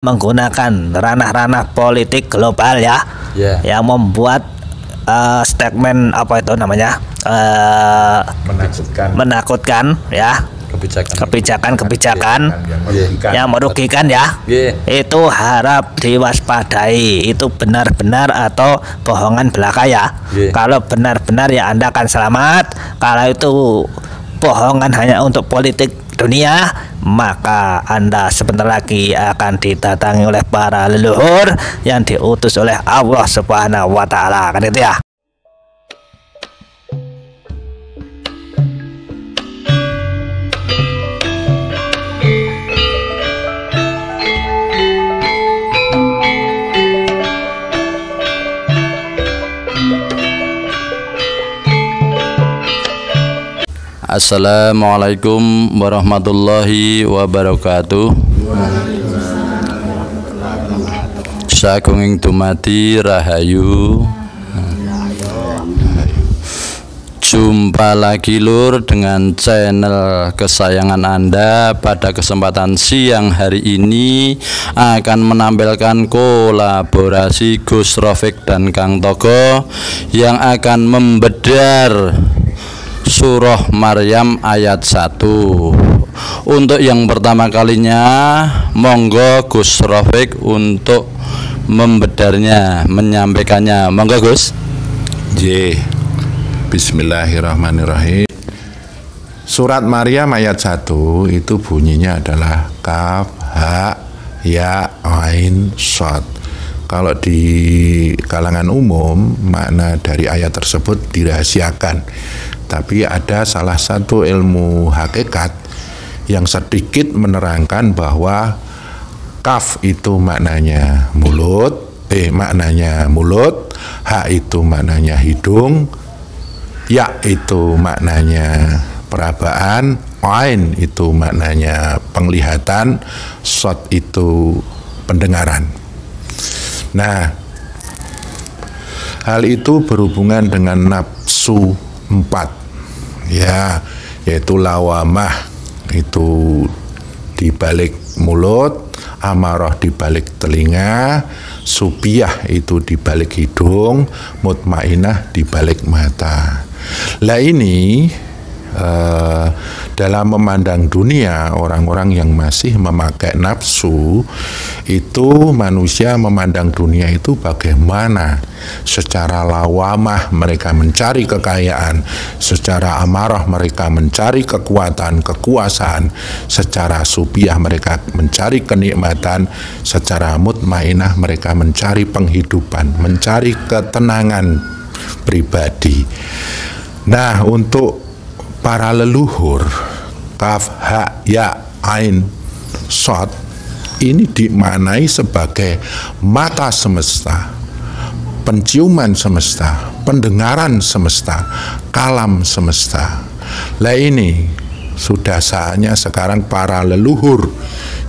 menggunakan ranah-ranah politik global ya, yang membuat statement apa itu namanya menakutkan ya, kebijakan yang merugikan ya, itu harap diwaspadai, itu benar-benar atau bohongan belaka ya. Kalau benar-benar ya Anda akan selamat, kalau itu bohongan hanya untuk politik dunia, maka Anda sebentar lagi akan didatangi oleh para leluhur yang diutus oleh Allah Subhanahu wa Ta'ala, kan itu ya. Assalamualaikum warahmatullahi wabarakatuh. Saking dumadi rahayu. Jumpa lagi lur dengan channel kesayangan Anda. Pada kesempatan siang hari ini akan menampilkan kolaborasi Gus Rafiq dan Kang Togo yang akan membedah Surah Maryam ayat 1. Untuk yang pertama kalinya, monggo Gus Rafiq untuk membedarnya, menyampaikannya. Monggo Gus. Bismillahirrahmanirrahim. Surat Maryam ayat 1 itu bunyinya adalah Kaf, Ha, Ya, Ain, Shad. Kalau di kalangan umum makna dari ayat tersebut dirahasiakan, tapi ada salah satu ilmu hakikat yang sedikit menerangkan bahwa kaf itu maknanya mulut, ha itu maknanya hidung, ya itu maknanya perabaan, ain itu maknanya penglihatan, shad itu pendengaran. Nah, hal itu berhubungan dengan nafsu 4 ya, yaitu lawamah itu di balik mulut, amarah di balik telinga, supiyah itu di balik hidung, mutmainah di balik mata. Lah ini dalam memandang dunia, orang-orang yang masih memakai nafsu itu, manusia memandang dunia itu bagaimana secara lawamah mereka mencari kekayaan, secara amarah mereka mencari kekuatan, kekuasaan, secara supiah mereka mencari kenikmatan, secara mutmainah mereka mencari penghidupan, mencari ketenangan pribadi. Nah, untuk para leluhur, Kaf, Ha, Ya, Ain, Shad ini dimaknai sebagai mata semesta, penciuman semesta, pendengaran semesta, kalam semesta. Lah ini sudah saatnya sekarang para leluhur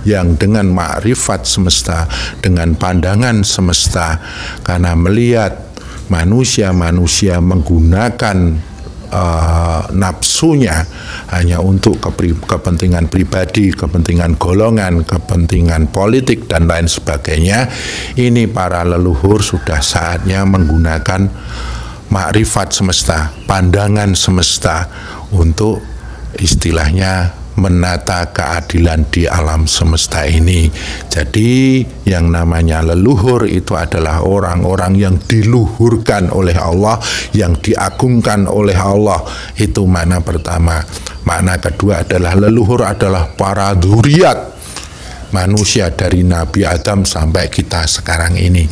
yang dengan makrifat semesta, dengan pandangan semesta, karena melihat manusia-manusia menggunakan nafsunya hanya untuk kepentingan pribadi, kepentingan golongan, kepentingan politik dan lain sebagainya. Ini para leluhur sudah saatnya menggunakan makrifat semesta, pandangan semesta untuk istilahnya menata keadilan di alam semesta ini. Jadi yang namanya leluhur itu adalah orang-orang yang diluhurkan oleh Allah, yang diagungkan oleh Allah. Itu makna pertama. Makna kedua adalah leluhur adalah para dzurriat manusia dari Nabi Adam sampai kita sekarang ini.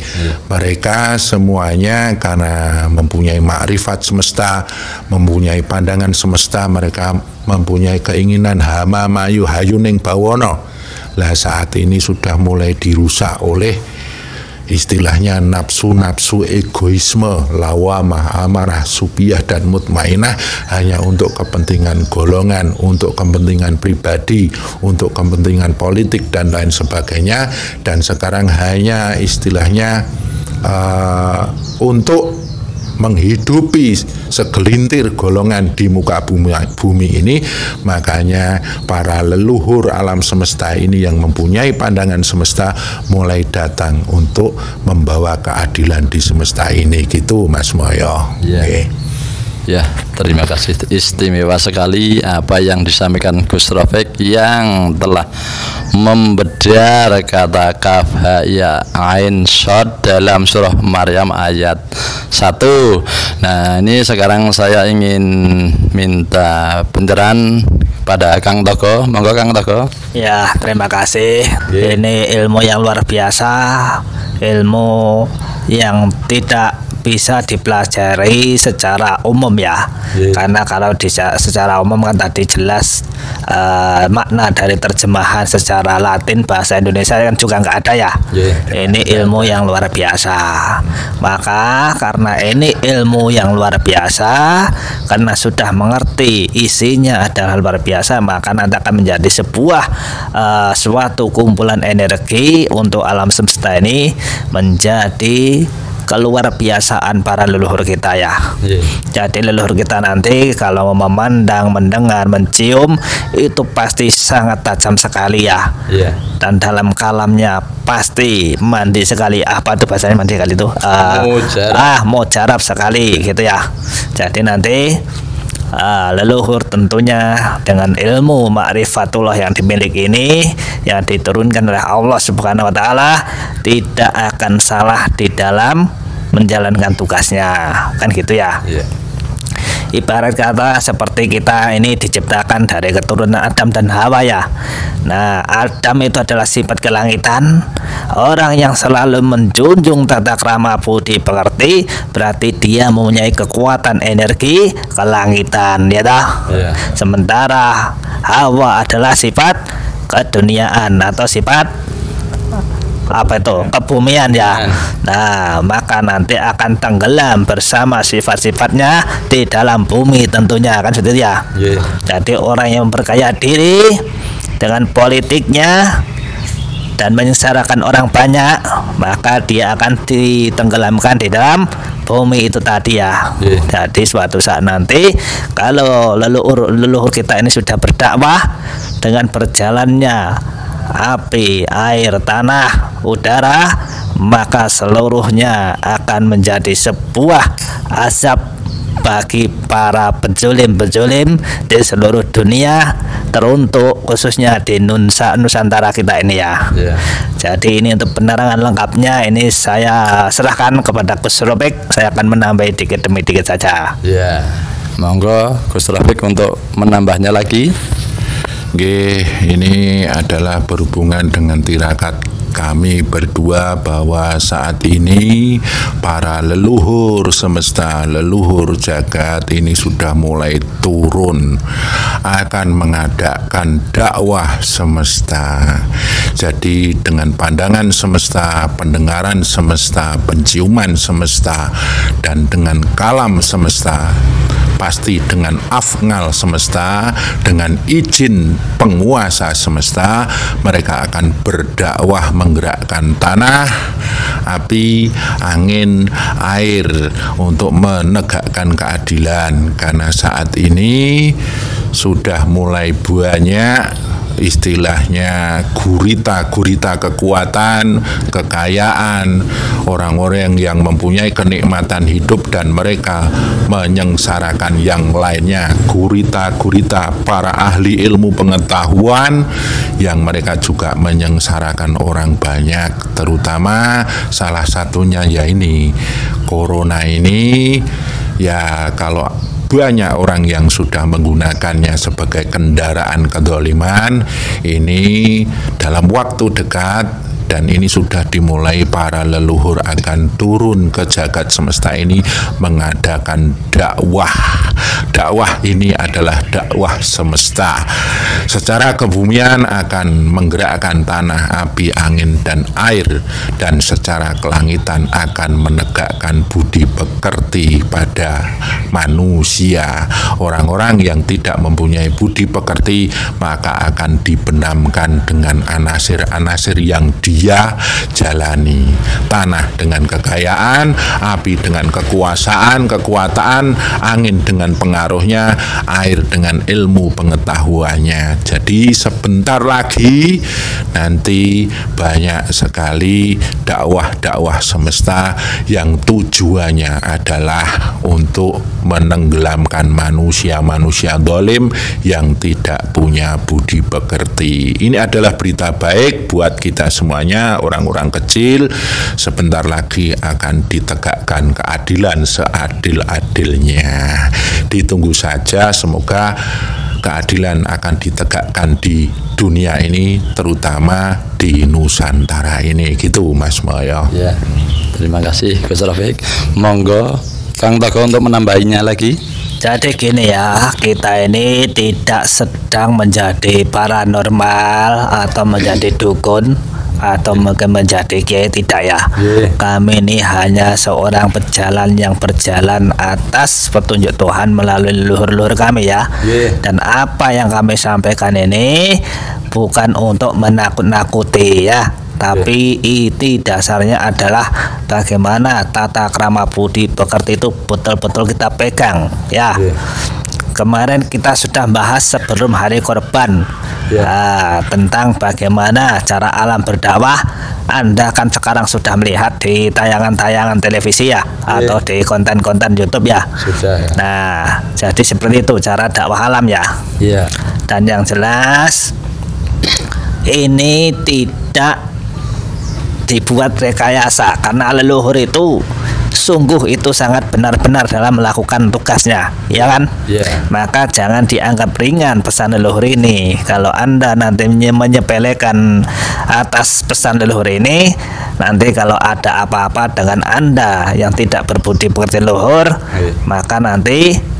Mereka semuanya karena mempunyai makrifat semesta, mempunyai pandangan semesta, mereka mempunyai keinginan hama mayu hayuning bawono. Lah saat ini sudah mulai dirusak oleh istilahnya nafsu-nafsu egoisme, lawamah, amarah, supiyah dan mutmainah, hanya untuk kepentingan golongan, untuk kepentingan pribadi, untuk kepentingan politik dan lain sebagainya. Dan sekarang hanya istilahnya untuk menghidupi segelintir golongan di muka bumi ini. Makanya para leluhur alam semesta ini yang mempunyai pandangan semesta mulai datang untuk membawa keadilan di semesta ini, gitu Mas Moyo. Okay. Ya, terima kasih, istimewa sekali apa yang disampaikan Gus Rafiq yang telah membedah kata kaf ha ya ain shad dalam surah Maryam ayat 1. Nah, ini sekarang saya ingin minta pencerahan pada Kang Togo. Monggo Kang Togo. Ya, terima kasih. Ini ilmu yang luar biasa, ilmu yang tidak bisa dipelajari secara umum ya. Karena kalau secara umum kan tadi jelas makna dari terjemahan secara Latin bahasa Indonesia kan juga nggak ada ya. Ini ilmu yang luar biasa. Maka karena ini ilmu yang luar biasa, karena sudah mengerti isinya adalah luar biasa, maka nanti akan menjadi sebuah suatu kumpulan energi untuk alam semesta ini menjadi keluar biasaan para leluhur kita ya. Jadi leluhur kita nanti kalau memandang, mendengar, mencium itu pasti sangat tajam sekali ya. Dan dalam kalamnya pasti mandi sekali. Apa tuh bahasanya mandi sekali itu? Mujarab sekali gitu ya. Jadi nanti leluhur tentunya dengan ilmu ma'rifatullah yang dimiliki ini, yang diturunkan oleh Allah Subhanahu wa taala, tidak akan salah di dalam menjalankan tugasnya, kan gitu ya. Ibarat kata seperti kita ini diciptakan dari keturunan Adam dan Hawa ya. Nah, Adam itu adalah sifat kelangitan. Orang yang selalu menjunjung tata krama budi pekerti, berarti dia mempunyai kekuatan energi kelangitan ya toh. Sementara Hawa adalah sifat keduniaan atau sifat apa itu, kebumian ya. Nah, maka nanti akan tenggelam bersama sifat-sifatnya di dalam bumi tentunya, kan seperti ya. Jadi orang yang memperkaya diri dengan politiknya dan menyengsarakan orang banyak, maka dia akan ditenggelamkan di dalam bumi itu tadi ya. Jadi suatu saat nanti kalau leluhur kita ini sudah berdakwah dengan berjalannya api, air, tanah, udara, maka seluruhnya akan menjadi sebuah azab bagi para penjulim-penjulim di seluruh dunia, teruntuk khususnya di Nusantara kita ini ya. Jadi ini untuk penerangan lengkapnya ini saya serahkan kepada Gus Rafiq. Saya akan menambahi dikit demi dikit saja. Monggo Gus Rafiq untuk menambahnya lagi. Ini adalah berhubungan dengan tirakat kami berdua bahwa saat ini para leluhur semesta, leluhur jagat ini sudah mulai turun akan mengadakan dakwah semesta. Jadi dengan pandangan semesta, pendengaran semesta, penciuman semesta, dan dengan kalam semesta, pasti dengan afngal semesta, dengan izin penguasa semesta, mereka akan berdakwah menggerakkan tanah, api, angin, air untuk menegakkan keadilan. Karena saat ini sudah mulai banyak istilahnya gurita-gurita kekuatan, kekayaan, orang-orang yang mempunyai kenikmatan hidup dan mereka menyengsarakan yang lainnya, gurita-gurita para ahli ilmu pengetahuan yang mereka juga menyengsarakan orang banyak, terutama salah satunya ya ini corona ini ya. Kalau banyak orang yang sudah menggunakannya sebagai kendaraan kedzaliman, ini dalam waktu dekat dan ini sudah dimulai para leluhur akan turun ke jagat semesta ini mengadakan dakwah. Dakwah ini adalah dakwah semesta. Secara kebumian akan menggerakkan tanah, api, angin, dan air, dan secara kelangitan akan menegakkan budi pekerti pada manusia. Orang-orang yang tidak mempunyai budi pekerti maka akan dibenamkan dengan anasir-anasir yang dia dijalani. Tanah dengan kekayaan, api dengan kekuasaan, kekuatan, angin dengan pengaruhnya, air dengan ilmu pengetahuannya. Jadi sebentar lagi nanti banyak sekali dakwah-dakwah semesta yang tujuannya adalah untuk menenggelamkan manusia-manusia dolim yang tidak punya budi pekerti. Ini adalah berita baik buat kita semuanya, orang-orang kecil. Sebentar lagi akan ditegakkan keadilan seadil-adilnya. Ditunggu saja, semoga keadilan akan ditegakkan di dunia ini, terutama di Nusantara ini. Gitu Mas Moyo. Ya, terima kasih Gus Rafiq. Monggo Kang Togo untuk menambahinya lagi. Jadi gini ya, kita ini tidak sedang menjadi paranormal atau menjadi dukun atau mungkin menjadi kiai, tidak ya. Kami ini hanya seorang pejalan yang berjalan atas petunjuk Tuhan melalui leluhur-leluhur kami ya. Dan apa yang kami sampaikan ini bukan untuk menakut-nakuti ya, tapi itu dasarnya adalah bagaimana tata krama budi pekerti itu betul-betul kita pegang ya. Kemarin kita sudah bahas sebelum hari korban tentang bagaimana cara alam berdakwah. Anda kan sekarang sudah melihat di tayangan-tayangan televisi ya, atau di konten-konten YouTube ya. Sudah ya. Nah, jadi seperti itu cara dakwah alam ya. Dan yang jelas ini tidak dibuat rekayasa, karena leluhur itu sungguh itu sangat benar-benar dalam melakukan tugasnya, ya kan? Maka jangan dianggap ringan pesan leluhur ini. Kalau Anda nanti menyepelekan atas pesan leluhur ini, nanti kalau ada apa-apa dengan Anda yang tidak berbudi pekerti leluhur, maka nanti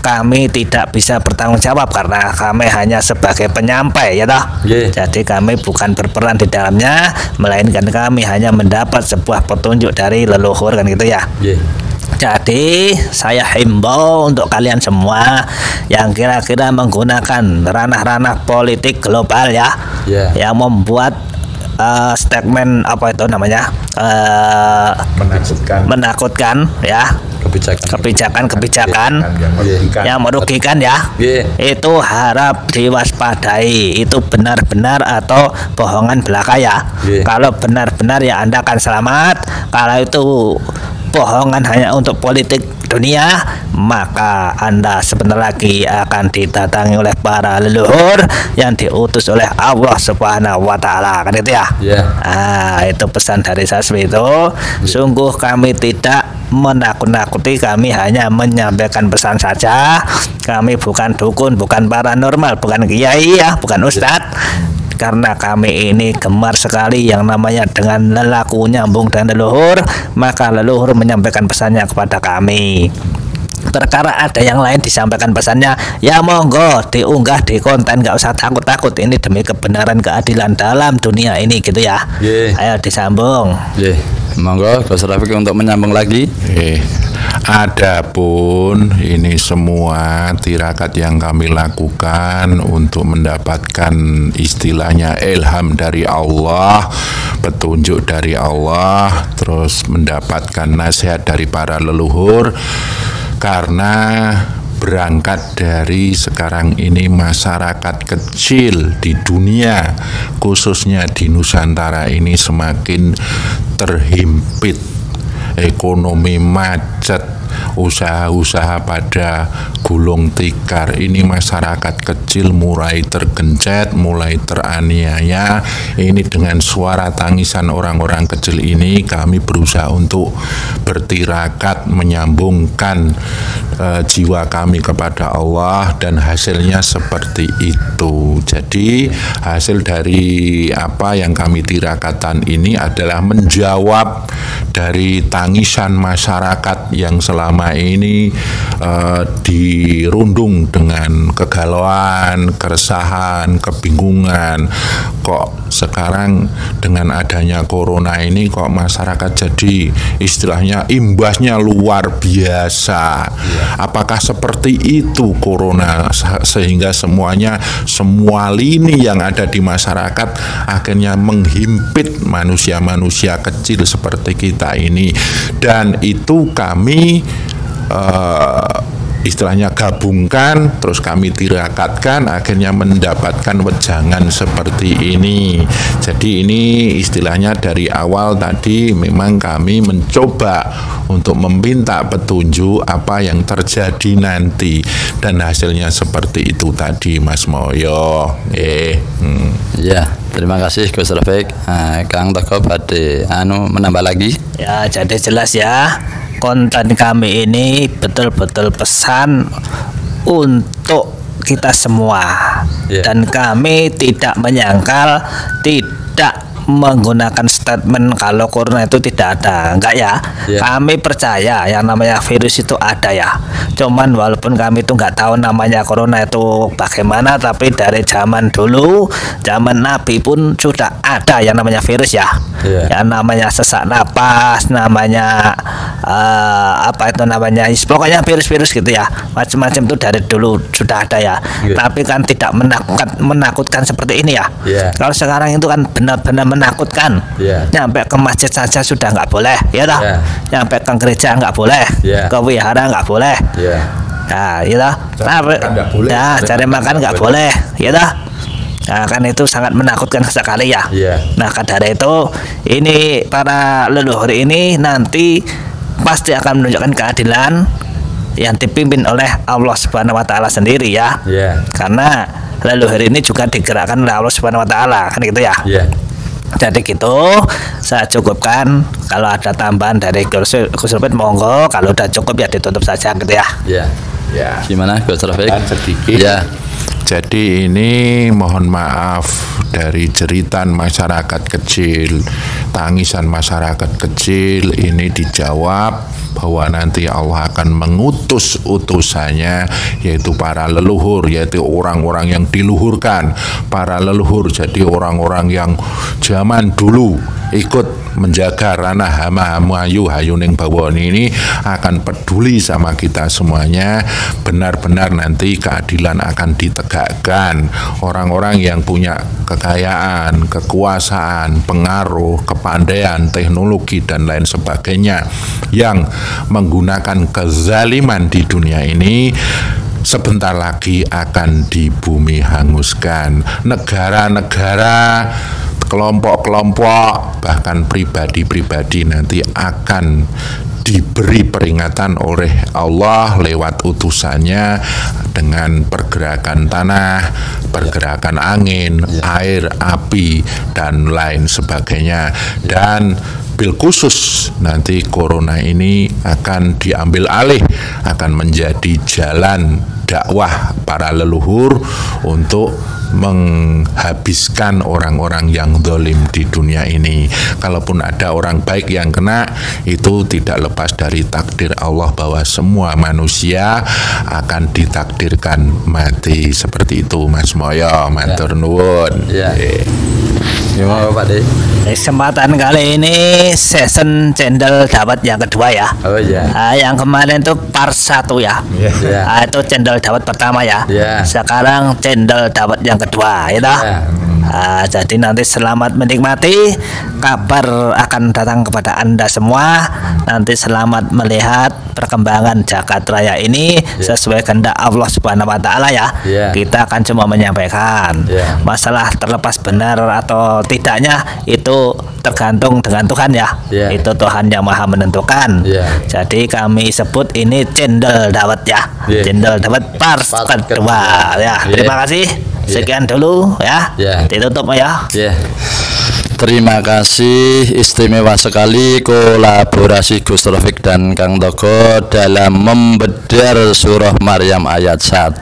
kami tidak bisa bertanggung jawab karena kami hanya sebagai penyampai ya toh. Jadi kami bukan berperan di dalamnya, melainkan kami hanya mendapat sebuah petunjuk dari leluhur kan gitu ya. Jadi saya himbau untuk kalian semua yang kira-kira menggunakan ranah-ranah politik global ya, yang membuat statement apa itu namanya menakutkan ya, kebijakan yang merugikan ya, itu harap diwaspadai. Itu benar-benar atau bohongan belaka ya. Kalau benar-benar ya Anda akan selamat. Kalau itu bohongan hanya untuk politik dunia, maka Anda sebentar lagi akan didatangi oleh para leluhur yang diutus oleh Allah Subhanahu wa Ta'ala, kan itu ya. Itu pesan dari saya seperti itu. Sungguh kami tidak menakut-nakuti, kami hanya menyampaikan pesan saja. Kami bukan dukun, bukan paranormal, bukan kiai ya, bukan ustadz. Karena kami ini gemar sekali yang namanya dengan lelaku nyambung dan leluhur, maka leluhur menyampaikan pesannya kepada kami. Perkara ada yang lain disampaikan pesannya, ya monggo diunggah di konten, nggak usah takut-takut. Ini demi kebenaran keadilan dalam dunia ini gitu ya. Ayo disambung. Monggo Gus Rafiq untuk menyambung lagi. Adapun ini semua tirakat yang kami lakukan untuk mendapatkan istilahnya ilham dari Allah, petunjuk dari Allah, terus mendapatkan nasihat dari para leluhur, karena berangkat dari sekarang ini masyarakat kecil di dunia, khususnya di Nusantara ini semakin terhimpit, ekonomi macet, usaha-usaha pada gulung tikar. Ini masyarakat kecil mulai tergencet, mulai teraniaya. Ini dengan suara tangisan orang-orang kecil ini kami berusaha untuk bertirakat menyambungkan jiwa kami kepada Allah, dan hasilnya seperti itu. Jadi hasil dari apa yang kami tirakatan ini adalah menjawab dari tangisan masyarakat yang selama ini dirundung dengan kegalauan, keresahan, kebingungan. Kok sekarang dengan adanya corona ini kok masyarakat jadi istilahnya imbasnya luar biasa. Apakah seperti itu corona sehingga semua lini yang ada di masyarakat akhirnya menghimpit manusia-manusia kecil seperti kita ini, dan itu kami istilahnya gabungkan, terus kami tirakatkan, akhirnya mendapatkan wejangan seperti ini. Jadi ini istilahnya dari awal tadi memang kami mencoba untuk meminta petunjuk apa yang terjadi nanti, dan hasilnya seperti itu tadi, Mas Moyo. Ya, terima kasih Gus Rafiq. Kang Teguh badhe menambah lagi. Ya, jadi jelas ya. Konten kami ini betul-betul pesan untuk kita semua, dan kami tidak menyangkal, tidak menggunakan statement kalau corona itu tidak ada, enggak ya. Kami percaya yang namanya virus itu ada ya, cuman walaupun kami itu enggak tahu namanya corona itu bagaimana, tapi dari zaman dulu, zaman Nabi pun sudah ada yang namanya virus ya. Yang namanya sesak napas, namanya apa itu namanya, pokoknya virus-virus gitu ya, macam-macam itu dari dulu sudah ada ya. Tapi kan tidak menakutkan seperti ini ya. Kalau sekarang itu kan benar-benar menakutkan. Nyampe ke masjid saja sudah nggak boleh, ya dah. Nyampe ke gereja nggak boleh, ke wihara nggak boleh. Nah, ya dah. Nah, cari makan nggak boleh, ya dah. Nah, kan itu sangat menakutkan sekali ya. Nah, dari itu ini para leluhur ini nanti pasti akan menunjukkan keadilan yang dipimpin oleh Allah Subhanahu wa taala sendiri ya. Karena leluhur ini juga digerakkan oleh Allah Subhanahu wa taala, kan gitu ya. Jadi gitu, saya cukupkan. Kalau ada tambahan dari Gus Rafiq monggo, kalau udah cukup ya ditutup saja gitu ya. Gimana Gus Rafiq? Sedikit. Jadi ini mohon maaf dari jeritan masyarakat kecil, tangisan masyarakat kecil ini dijawab bahwa nanti Allah akan mengutus utusannya, yaitu para leluhur, yaitu orang-orang yang diluhurkan, para leluhur. Jadi orang-orang yang zaman dulu ikut menjaga ranah hama hayu hayuning bawon ini akan peduli sama kita semuanya. Benar-benar nanti keadilan akan ditegakkan. Orang-orang yang punya kekayaan, kekuasaan, pengaruh, kepandaian, teknologi dan lain sebagainya yang menggunakan kezaliman di dunia ini sebentar lagi akan di bumi hanguskan. Negara-negara, kelompok-kelompok, bahkan pribadi-pribadi nanti akan diberi peringatan oleh Allah lewat utusannya dengan pergerakan tanah, pergerakan angin, air, api, dan lain sebagainya. Dan bil khusus nanti corona ini akan diambil alih, akan menjadi jalan dakwah para leluhur untuk menghabiskan orang-orang yang zalim di dunia ini. Kalaupun ada orang baik yang kena, itu tidak lepas dari takdir Allah bahwa semua manusia akan ditakdirkan mati. Seperti itu Mas Moyo, matur nuwun. Gimana Pak De? Kesempatan kali ini season cendol dawet yang kedua ya. Yang kemarin itu part 1 ya. Itu cendol dawet pertama ya. Sekarang cendol dawet yang kedua, ya toh. Jadi nanti selamat menikmati. Kabar akan datang kepada Anda semua. Nanti selamat melihat perkembangan Jagat Raya ini sesuai kehendak Allah Subhanahu wa taala ya. Kita akan cuma menyampaikan. Masalah terlepas benar atau tidaknya itu tergantung dengan Tuhan ya. Itu Tuhan yang Maha menentukan. Jadi kami sebut ini cendol dawet ya. Cendol dawet part kedua ya. Terima kasih. Sekian dulu ya. Ditutup ya. terima kasih, istimewa sekali kolaborasi Gus Taufik dan Kang Togo dalam membedah surah Maryam ayat 1.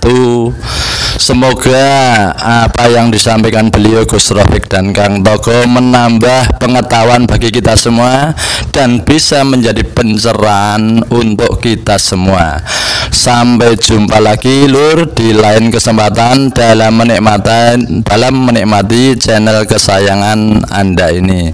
Semoga apa yang disampaikan beliau Gus Taufik dan Kang Togo menambah pengetahuan bagi kita semua dan bisa menjadi pencerahan untuk kita semua. Sampai jumpa lagi lur di lain kesempatan dalam menikmati channel kesayangan Anda ini.